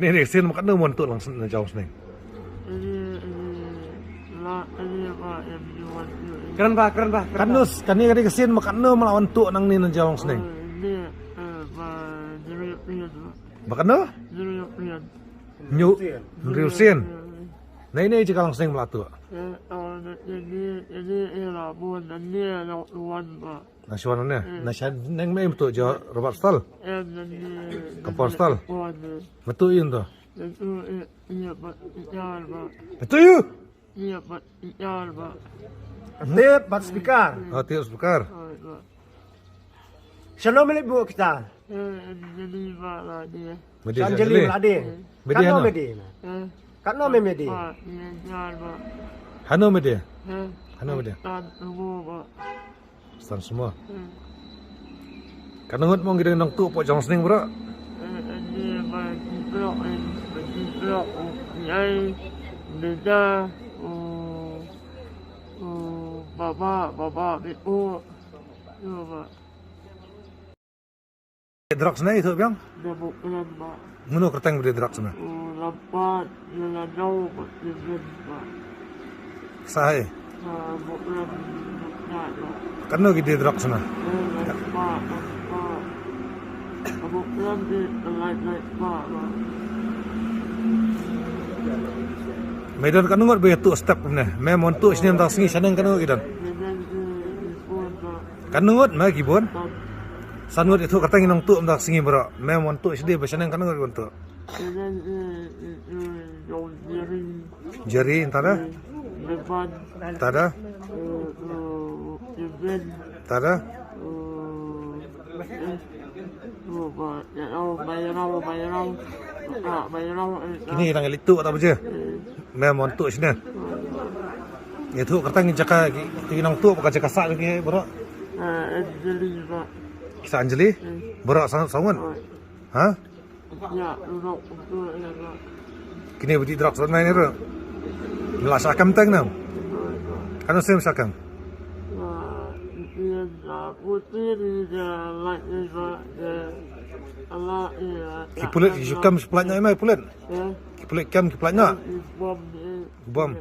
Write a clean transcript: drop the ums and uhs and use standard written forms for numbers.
Ini sin makan no mon tu langsung jauh sini. Keren pak. Kanus, kani kesin makan no melawan tu nang ni jauh sini. Makan no? Nyu, riusin. Nah ini jika langsung melatu. Nasionalnya, neng main betul jauh Robert Stal, Kapol Stal. Betul ini tu. Betul you. Tip bat speaker. Oh tiap sebekar. Shalom ibu kita. Media Sanjeli meladi. Media Kano ano? media. Kano media. Hano media. Hano media. Stan semua. Kanungut mau giring nang tu pok jang sening bro. Bapak ibu, Drak sana itu biang. dia bukan pak. Ngono kerteng beri drak sana. Lapat, dia jauh berjumpa. Sahe. Bukan nak. Kanu gede drak sana. Pak. Bukan di lain pak. Medan kanungut be tu step ne. Me mon tu sini tak singi sanang kanu gidan. Kanungut ma gibon. Sanut itu kerteng nang tu tak singi bro. Me mon tu sini be sanang kanu gibon tu. Jari entada? Tada? Tada? Ini nang elitu atau apa je? Me mon tu sini. Itu kerteng jaka nang tu pakai jaka sak lagi bro. Kisah Anjali? Berak sangat. Ha? Kini beti drak sana ni ro. Nila sakam tang nam. Kanu sem sakam. Kipulit sukam seplatnya mai pulit. Kipulit kam kiplatnya. Bom.